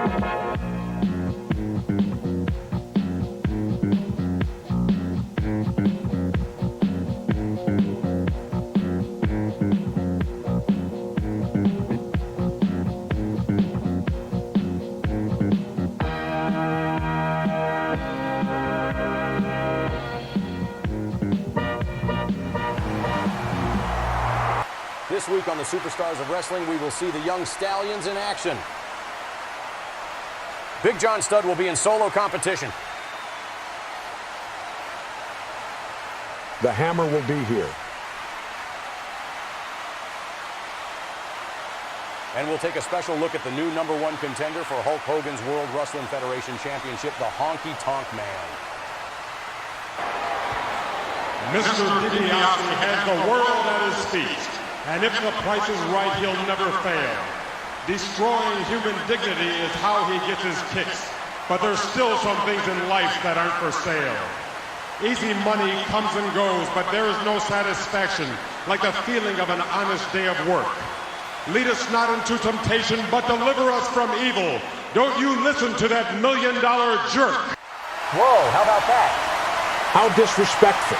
This week on the Superstars of Wrestling, we will see the young Stallions in action. Big John Studd will be in solo competition. The Hammer will be here. And we'll take a special look at the new #1 contender for Hulk Hogan's World Wrestling Federation Championship, the Honky Tonk Man. Mr. DiBiase has the world at his feet. And if the price is right, he'll never fail. Destroying human dignity is how he gets his kicks. But there's still some things in life that aren't for sale. Easy money comes and goes, but there is no satisfaction like the feeling of an honest day of work. Lead us not into temptation, but deliver us from evil. Don't you listen to that $1 million jerk. Whoa, how about that? How disrespectful.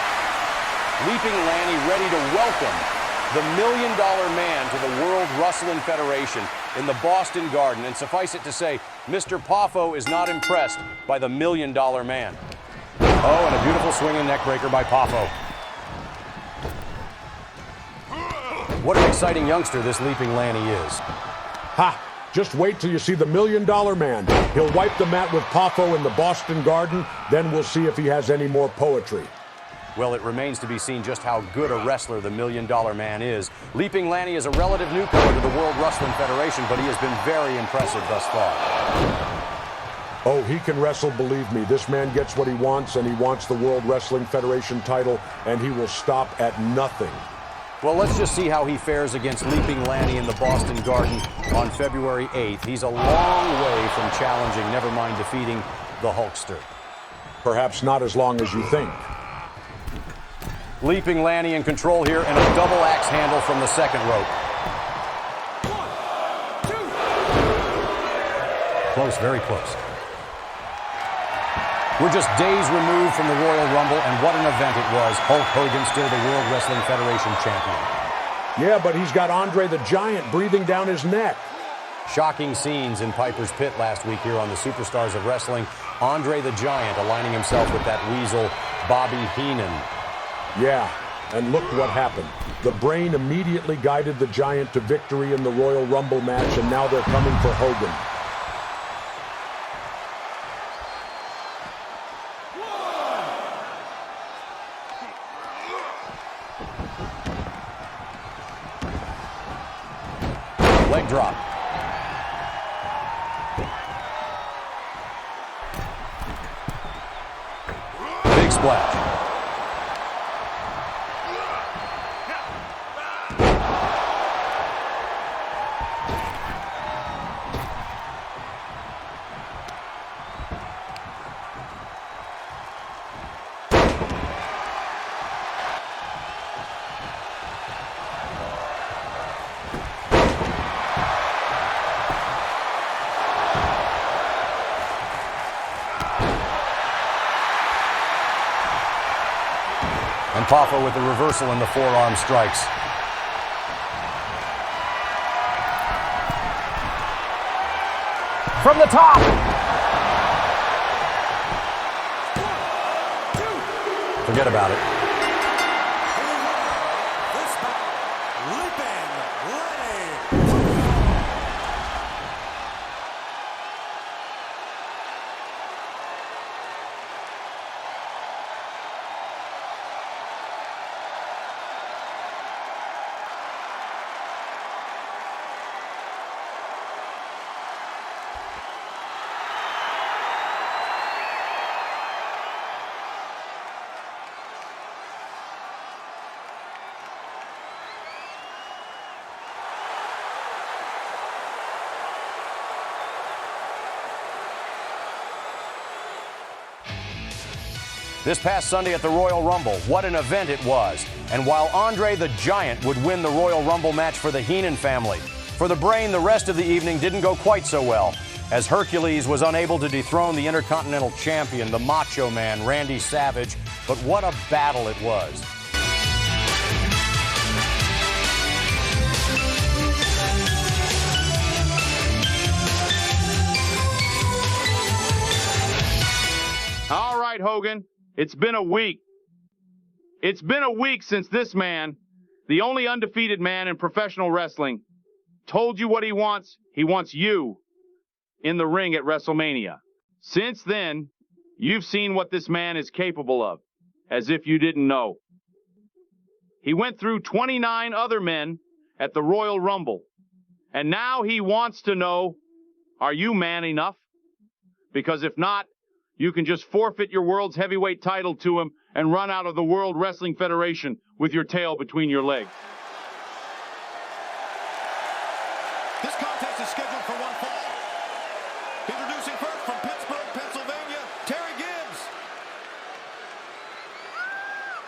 Leaping Lanny ready to welcome the $1 Million Man to the World Wrestling Federation in the Boston Garden. And suffice it to say, Mr. Poffo is not impressed by the $1 Million Man. Oh, and a beautiful swinging neckbreaker by Poffo. What an exciting youngster this Leaping Lanny is. Ha! Just wait till you see the $1 Million Man. He'll wipe the mat with Poffo in the Boston Garden, then we'll see if he has any more poetry. Well, it remains to be seen just how good a wrestler the $1 Million Man is. Leaping Lanny is a relative newcomer to the World Wrestling Federation, but he has been very impressive thus far. Oh, he can wrestle, believe me. This man gets what he wants, and he wants the World Wrestling Federation title, and he will stop at nothing. Well, let's just see how he fares against Leaping Lanny in the Boston Garden on February 8th. He's a long way from challenging, never mind defeating, the Hulkster. Perhaps not as long as you think. Leaping Lanny in control here, and a double axe handle from the second rope. 1, 2. Close, very close. We're just days removed from the Royal Rumble, and what an event it was. Hulk Hogan still the World Wrestling Federation champion. Yeah, but he's got Andre the Giant breathing down his neck. Shocking scenes in Piper's Pit last week here on the Superstars of Wrestling. Andre the Giant aligning himself with that weasel, Bobby Heenan. Yeah, and look what happened. The Brain immediately guided the Giant to victory in the Royal Rumble match, and now they're coming for Hogan. Leg drop. Big splash. And Poffo with the reversal and the forearm strikes. From the top. 1, 2. Forget about it. This past Sunday at the Royal Rumble, what an event it was. And while Andre the Giant would win the Royal Rumble match for the Heenan family, for the Brain, the rest of the evening didn't go quite so well. as Hercules was unable to dethrone the Intercontinental Champion, the Macho Man, Randy Savage. But what a battle it was. All right, Hogan, it's been a week. It's been a week since this man, the only undefeated man in professional wrestling, told you what he wants. He wants you in the ring at WrestleMania. Since then, you've seen what this man is capable of, as if you didn't know. He went through 29 other men at the Royal Rumble, and now he wants to know, are you man enough? Because if not, you can just forfeit your world's heavyweight title to him and run out of the World Wrestling Federation with your tail between your legs. This contest is scheduled for one fall. Introducing first from Pittsburgh, Pennsylvania, Terry Gibbs.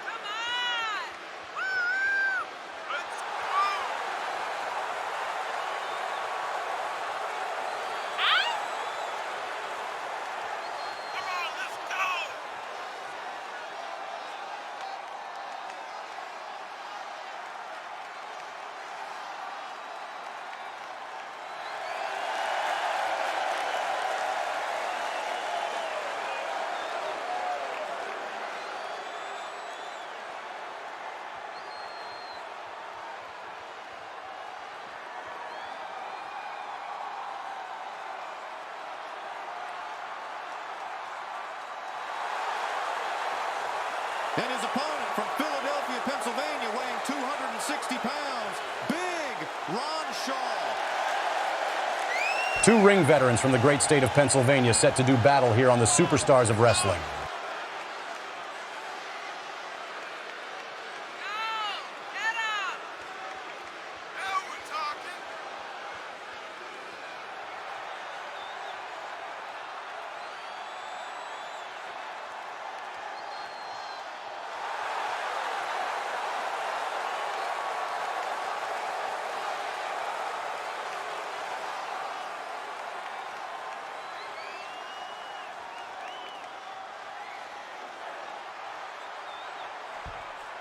Come on! Let's go! Come on, let's go! And his opponent from Philadelphia, Pennsylvania, weighing 260 pounds, Big Ron Shaw. Two ring veterans from the great state of Pennsylvania set to do battle here on the Superstars of Wrestling. Get up! Now we're talking!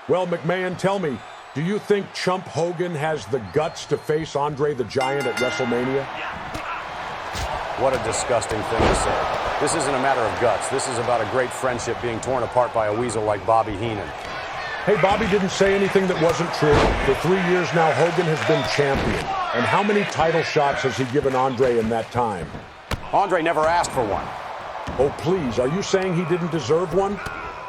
Well, McMahon, tell me, do you think Chump Hogan has the guts to face Andre the Giant at WrestleMania? What a disgusting thing to say. This isn't a matter of guts. This is about a great friendship being torn apart by a weasel like Bobby Heenan. Hey, Bobby didn't say anything that wasn't true. For 3 years now, Hogan has been champion. And how many title shots has he given Andre in that time? Andre never asked for one. Oh, please, are you saying he didn't deserve one?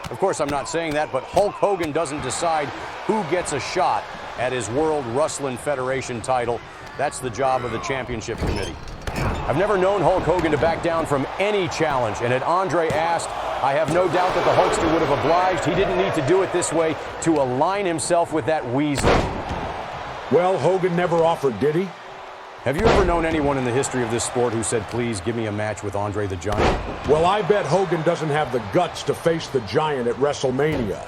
Of course, I'm not saying that, but Hulk Hogan doesn't decide who gets a shot at his World Wrestling Federation title. That's the job of the championship committee. I've never known Hulk Hogan to back down from any challenge, and had Andre asked, I have no doubt that the Hulkster would have obliged. He didn't need to do it this way to align himself with that weasel. Well, Hogan never offered, did he? Have you ever known anyone in the history of this sport who said, please give me a match with Andre the Giant? Well, I bet Hogan doesn't have the guts to face the Giant at WrestleMania.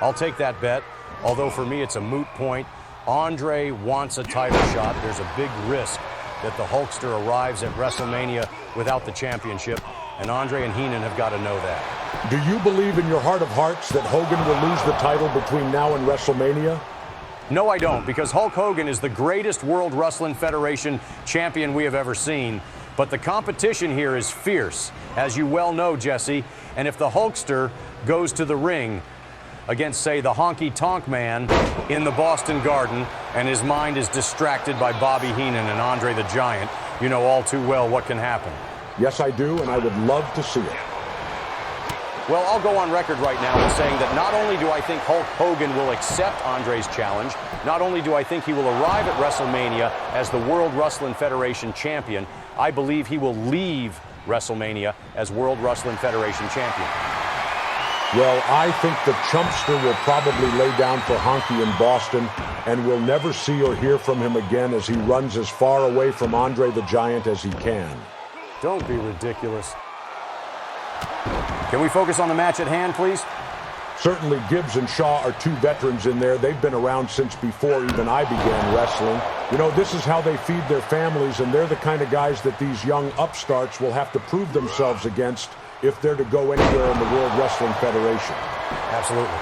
I'll take that bet, although for me it's a moot point. Andre wants a title shot. There's a big risk that the Hulkster arrives at WrestleMania without the championship, and Andre and Heenan have got to know that. Do you believe in your heart of hearts that Hogan will lose the title between now and WrestleMania? No, I don't, because Hulk Hogan is the greatest World Wrestling Federation champion we have ever seen. But the competition here is fierce, as you well know, Jesse. And if the Hulkster goes to the ring against, say, the Honky Tonk Man in the Boston Garden, and his mind is distracted by Bobby Heenan and Andre the Giant, you know all too well what can happen. Yes, I do, and I would love to see it. Well, I'll go on record right now with saying that not only do I think Hulk Hogan will accept Andre's challenge, not only do I think he will arrive at WrestleMania as the World Wrestling Federation champion, I believe he will leave WrestleMania as World Wrestling Federation champion. Well, I think the Chumpster will probably lay down for Honky in Boston, and we'll never see or hear from him again as he runs as far away from Andre the Giant as he can. Don't be ridiculous. Can we focus on the match at hand, please? Certainly Gibbs and Shaw are two veterans in there. They've been around since before even I began wrestling. You know, this is how they feed their families, and they're the kind of guys that these young upstarts will have to prove themselves against if they're to go anywhere in the World Wrestling Federation. Absolutely.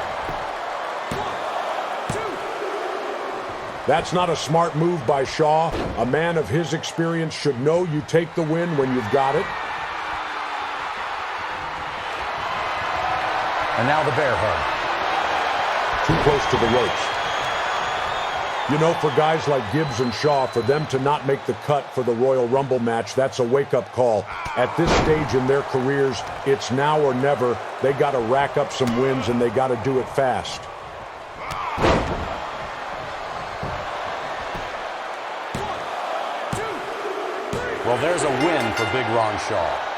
That's not a smart move by Shaw. A man of his experience should know you take the win when you've got it. And now the bear hug. Too close to the ropes. You know, for guys like Gibbs and Shaw, for them to not make the cut for the Royal Rumble match, that's a wake-up call. At this stage in their careers, it's now or never. They got to rack up some wins, and they got to do it fast. Well, there's a win for Big Ron Shaw.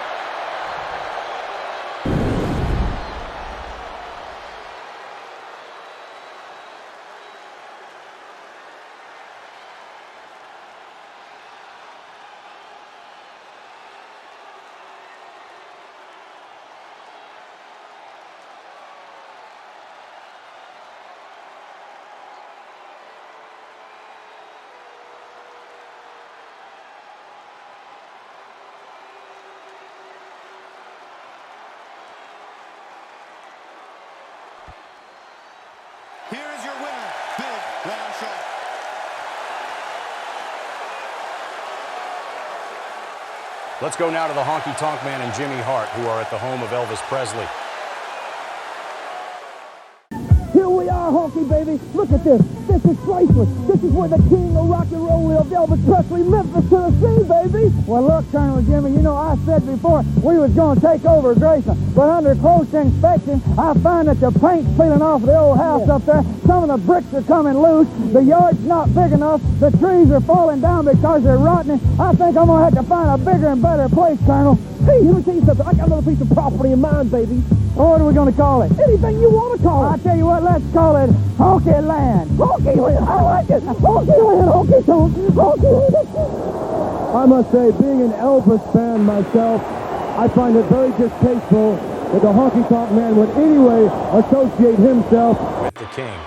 Here is your winner, Big Ron Shaw. Let's go now to the Honky Tonk Man and Jimmy Hart, who are at the home of Elvis Presley. Here we are, Honky, baby. Look at this. This is priceless. This is where the king of rock and roll lived, Elvis Presley, Memphis, Tennessee, baby. Well, look, Colonel Jimmy, you know, I said before we was going to take over Grayson, but under close inspection, I find that the paint's peeling off the old house up there. Some of the bricks are coming loose. The yard's not big enough. The trees are falling down because they're rotting. I think I'm going to have to find a bigger and better place, Colonel. Hey, let me tell you something. I got another piece of property in mind, baby. What are we going to call it? Anything you want to call it. I tell you what, let's call it Honky Land. Honky Land. I like it. Honky Land, Honky Tonk, Honky Land. I must say, being an Elvis fan myself, I find it very distasteful that the Honky Tonk Man would anyway associate himself With the king.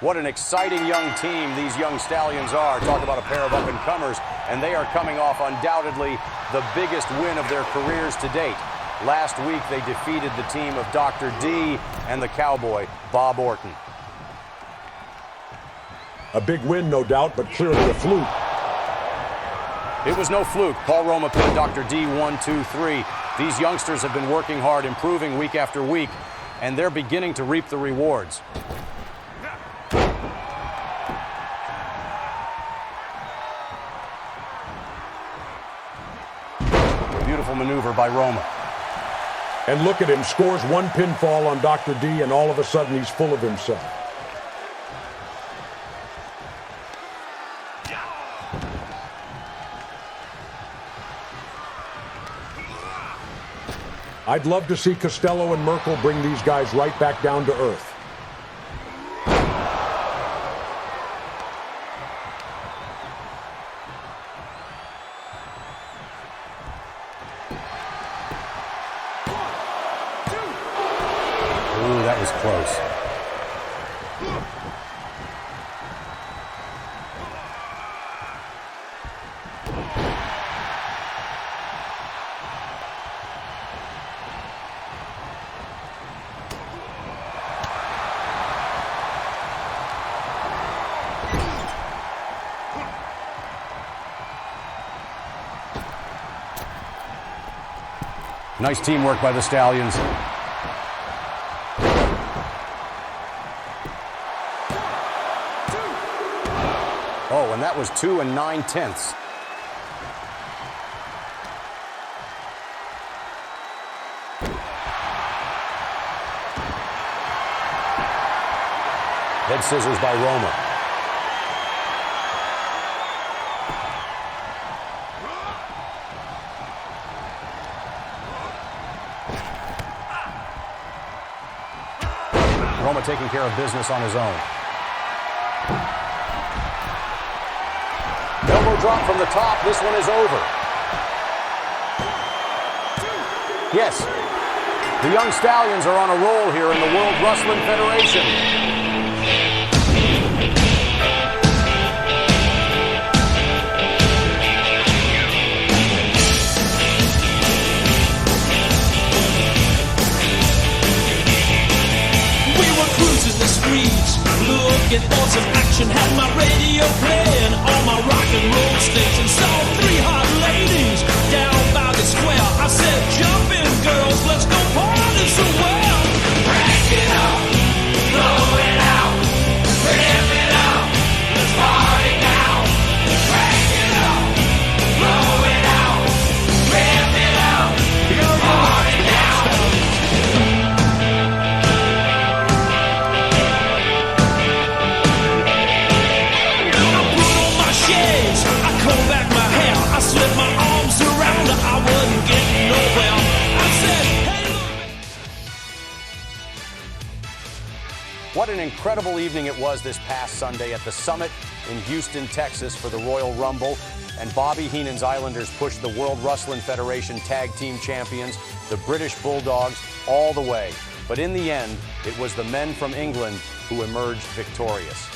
What an exciting young team these young Stallions are. Talk about a pair of up-and-comers, and they are coming off undoubtedly the biggest win of their careers to date. Last week, they defeated the team of Dr. D and the Cowboy, Bob Orton. A big win, no doubt, but clearly a fluke. It was no fluke. Paul Roma pinned Dr. D 1, 2, 3. These youngsters have been working hard, improving week after week, and they're beginning to reap the rewards. Beautiful maneuver by Roma. And look at him, scores one pinfall on Dr. D, and all of a sudden he's full of himself. I'd love to see Costello and Merkle bring these guys right back down to earth. Ooh, that was close. Nice teamwork by the Stallions. Oh, and that was 2 9/10. Head scissors by Roma. Roma taking care of business on his own. Elbow drop from the top. This one is over. Yes, the young Stallions are on a roll here in the World Wrestling Federation. Looking for some action, had my radio playing on my rock and roll station. Saw 3 hot ladies down by the square. I said, jump in, girls, let's go party somewhere. Crank it up, blow it out, rip it up, let's party now. Crank it up, blow it out, rip it up, party now. I slipped my arms around her, I wasn't getting nowhere. I said, hey, look. What an incredible evening it was this past Sunday at the Summit in Houston, Texas for the Royal Rumble. And Bobby Heenan's Islanders pushed the World Wrestling Federation Tag Team Champions, the British Bulldogs, all the way. But in the end, it was the men from England who emerged victorious.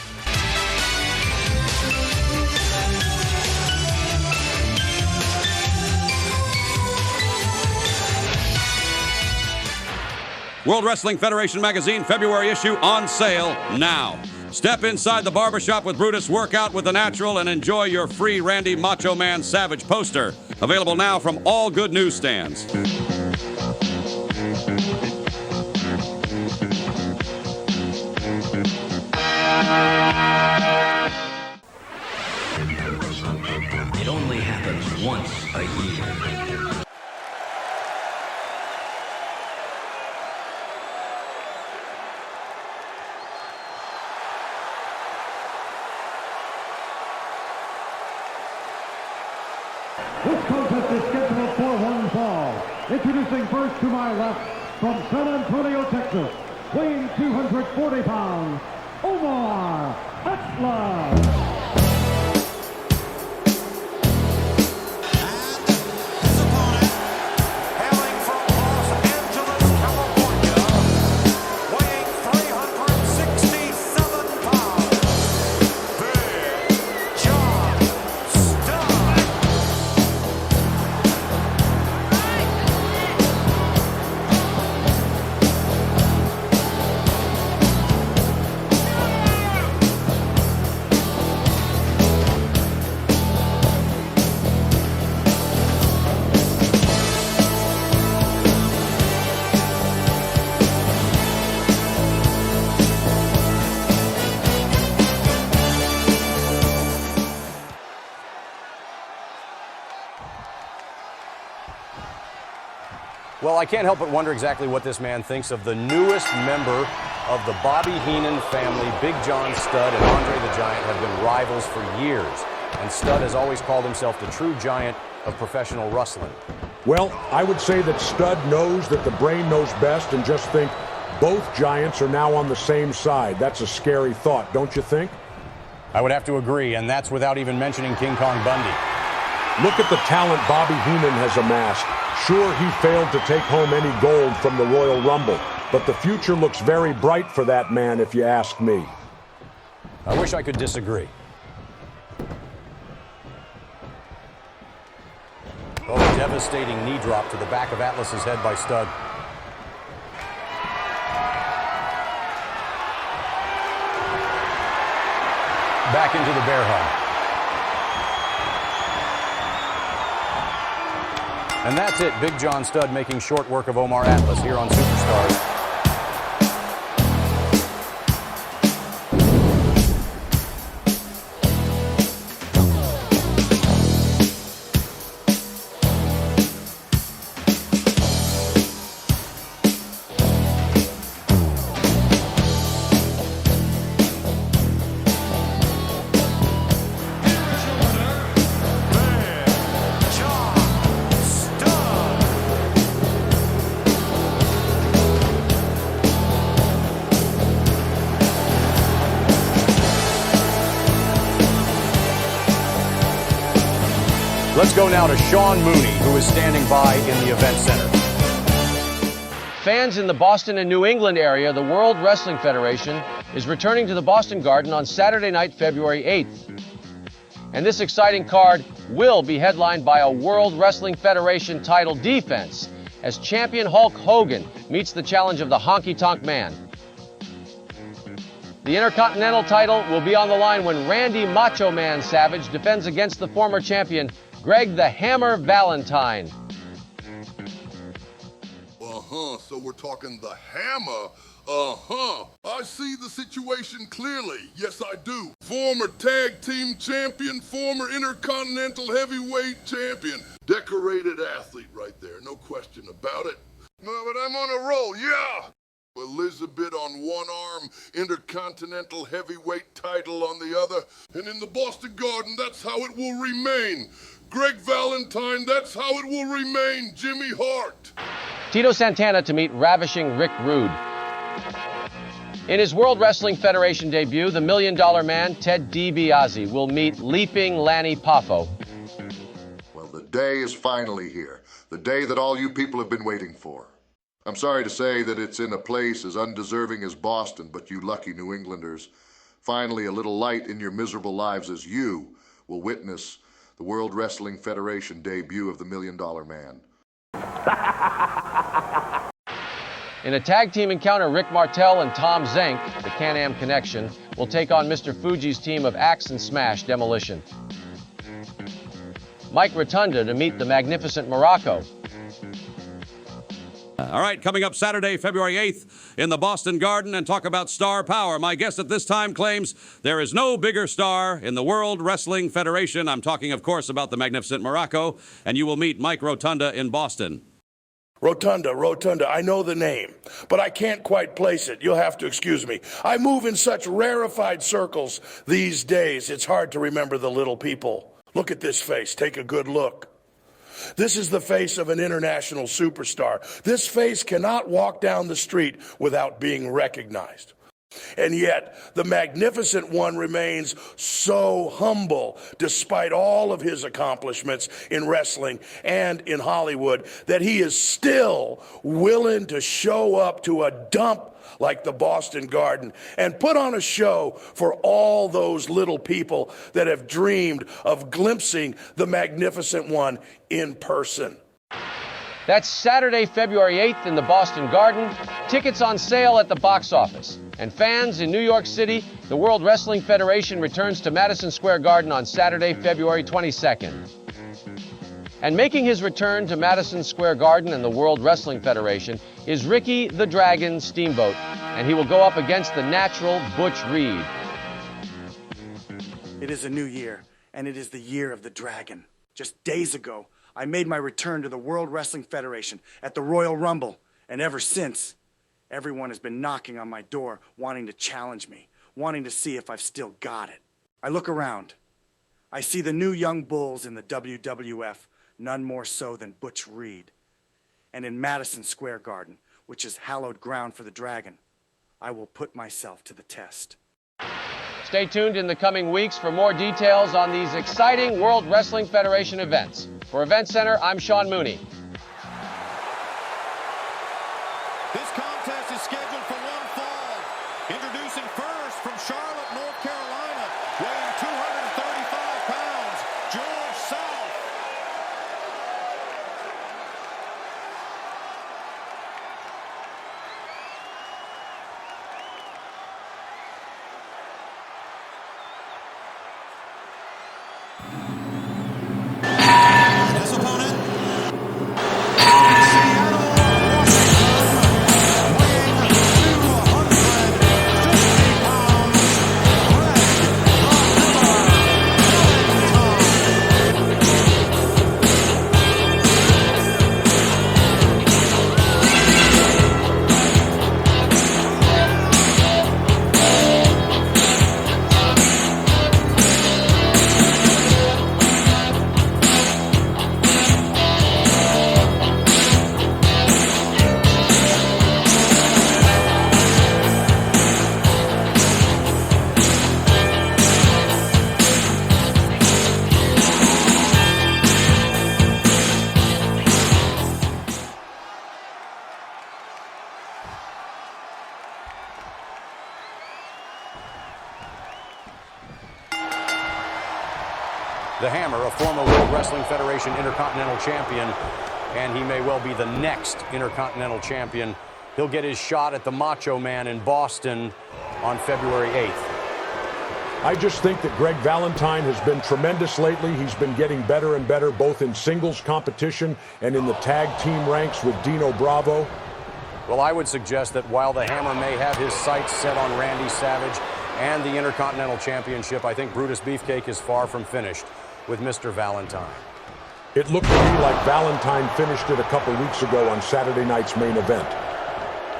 World Wrestling Federation magazine February issue on sale now. Step inside the barbershop with Brutus, work out with the Natural, and enjoy your free Randy Macho Man Savage poster. Available now from all good newsstands. It only happens once a year. This contest is scheduled for one fall. Introducing first to my left, from San Antonio, Texas, weighing 240 pounds, Omar Atlas. Well, I can't help but wonder exactly what this man thinks of the newest member of the Bobby Heenan family. Big John Studd and Andre the Giant have been rivals for years, and Studd has always called himself the true giant of professional wrestling. Well, I would say that Studd knows that the brain knows best, and just think both giants are now on the same side. That's a scary thought, don't you think? I would have to agree, and that's without even mentioning King Kong Bundy. Look at the talent Bobby Heenan has amassed. Sure, he failed to take home any gold from the Royal Rumble, but the future looks very bright for that man, if you ask me. I wish I could disagree. Oh, a devastating knee drop to the back of Atlas's head by Studd. Back into the bear hug. And that's it. Big John Studd making short work of Omar Atlas here on Superstars. Let's go now to Sean Mooney, who is standing by in the event center. Fans in the Boston and New England area, the World Wrestling Federation is returning to the Boston Garden on Saturday night, February 8th. And this exciting card will be headlined by a World Wrestling Federation title defense as champion Hulk Hogan meets the challenge of the Honky Tonk Man. The Intercontinental title will be on the line when Randy Macho Man Savage defends against the former champion Greg the Hammer Valentine. So we're talking the Hammer. I see the situation clearly. Yes, I do. Former tag team champion, former Intercontinental heavyweight champion. Decorated athlete right there, no question about it. No, but I'm on a roll, yeah! Elizabeth on one arm, Intercontinental heavyweight title on the other, and in the Boston Garden, that's how it will remain. Greg Valentine, that's how it will remain. Jimmy Hart. Tito Santana to meet ravishing Rick Rude. In his World Wrestling Federation debut, the $1 Million Man, Ted DiBiase, will meet leaping Lanny Poffo. Well, the day is finally here. The day that all you people have been waiting for. I'm sorry to say that it's in a place as undeserving as Boston, but you lucky New Englanders, finally a little light in your miserable lives as you will witness the World Wrestling Federation debut of the $1 Million Man. In a tag team encounter, Rick Martel and Tom Zenk, the Can-Am Connection, will take on Mr. Fuji's team of Axe and Smash Demolition. Mike Rotunda to meet the magnificent Morocco. All right, coming up Saturday, February 8th in the Boston Garden, and talk about star power. My guest at this time claims there is no bigger star in the World Wrestling Federation. I'm talking, of course, about the magnificent Morocco, and you will meet Mike Rotunda in Boston. Rotunda, I know the name, but I can't quite place it. You'll have to excuse me. I move in such rarefied circles these days, it's hard to remember the little people. Look at this face. Take a good look. This is the face of an international superstar. This face cannot walk down the street without being recognized. And yet, the magnificent one remains so humble, despite all of his accomplishments in wrestling and in Hollywood, that he is still willing to show up to a dump like the Boston Garden and put on a show for all those little people that have dreamed of glimpsing the magnificent one in person. That's Saturday, February 8th in the Boston Garden. Tickets on sale at the box office. And fans in New York City, the World Wrestling Federation returns to Madison Square Garden on Saturday, February 22nd. And making his return to Madison Square Garden and the World Wrestling Federation is Ricky the Dragon Steamboat, and he will go up against the natural Butch Reed. It is a new year, and it is the year of the Dragon. Just days ago, I made my return to the World Wrestling Federation at the Royal Rumble, and ever since, everyone has been knocking on my door, wanting to challenge me, wanting to see if I've still got it. I look around. I see the new young bulls in the WWF, none more so than Butch Reed. And in Madison Square Garden, which is hallowed ground for the Dragon, I will put myself to the test. Stay tuned in the coming weeks for more details on these exciting World Wrestling Federation events. For Event Center, I'm Sean Mooney. This contest is scheduled for one fall. Introducing first from Charlotte, North Carolina, weighing 235 pounds, George South. His opponent, The Hammer, a former World Wrestling Federation Intercontinental Champion, and he may well be the next Intercontinental Champion. He'll get his shot at the Macho Man in Boston on February 8th. I just think that Greg Valentine has been tremendous lately. He's been getting better and better, both in singles competition and in the tag team ranks with Dino Bravo. Well, I would suggest that while the Hammer may have his sights set on Randy Savage and the Intercontinental Championship, I think Brutus Beefcake is far from finished with Mr. Valentine. It looked to me like Valentine finished it a couple weeks ago on Saturday night's main event.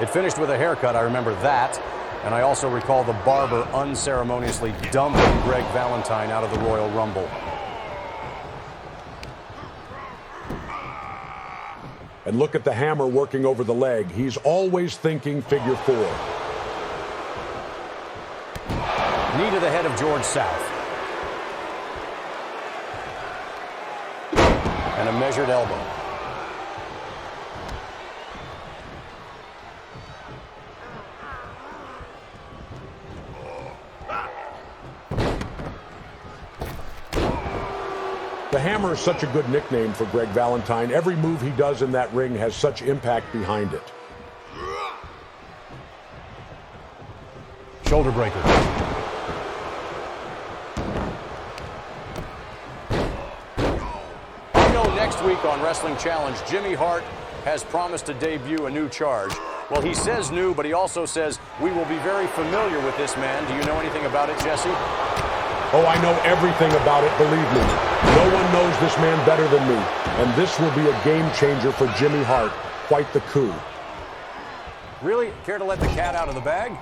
It finished with a haircut, I remember that. And I also recall the barber unceremoniously dumping Greg Valentine out of the Royal Rumble. And look at the Hammer working over the leg. He's always thinking figure four. Knee to the head of George South. And a measured elbow. The Hammer is such a good nickname for Greg Valentine. Every move he does in that ring has such impact behind it. Shoulder breaker. I know next week on Wrestling Challenge, Jimmy Hart has promised to debut a new charge. Well, he says new, but he also says we will be very familiar with this man. Do you know anything about it, Jesse? Oh, I know everything about it, believe me. No one knows this man better than me. And this will be a game changer for Jimmy Hart. Quite the coup. Really? Care to let the cat out of the bag?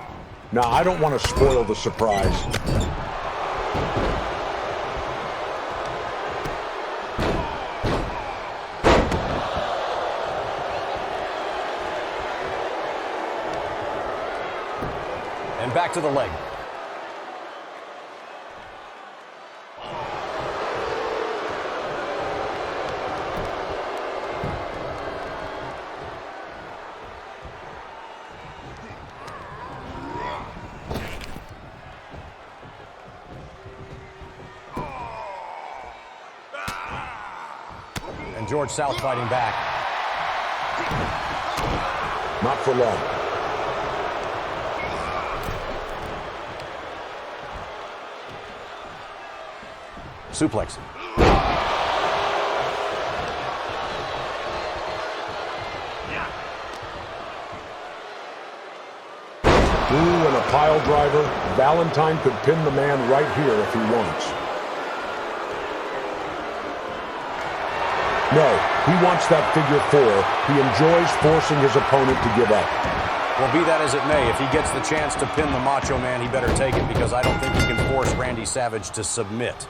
Now, I don't want to spoil the surprise. And back to the leg. And George South fighting back. Not for long. Suplex. Ooh, and a pile driver. Valentine could pin the man right here if he wants. No, he wants that figure four. He enjoys forcing his opponent to give up. Well, be that as it may, if he gets the chance to pin the Macho Man, he better take it, because I don't think he can force Randy Savage to submit.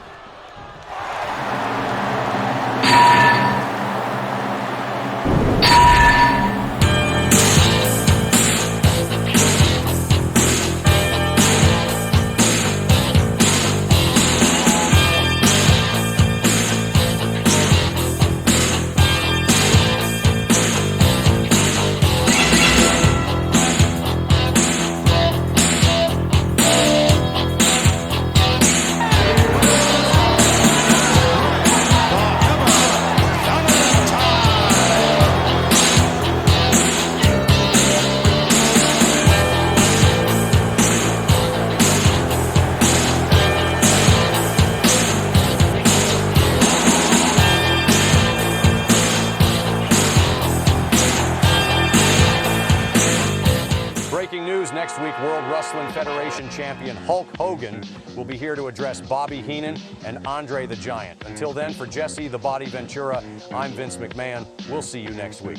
Next week, World Wrestling Federation champion Hulk Hogan will be here to address Bobby Heenan and Andre the Giant. Until then, for Jesse the Body Ventura, I'm Vince McMahon. We'll see you next week.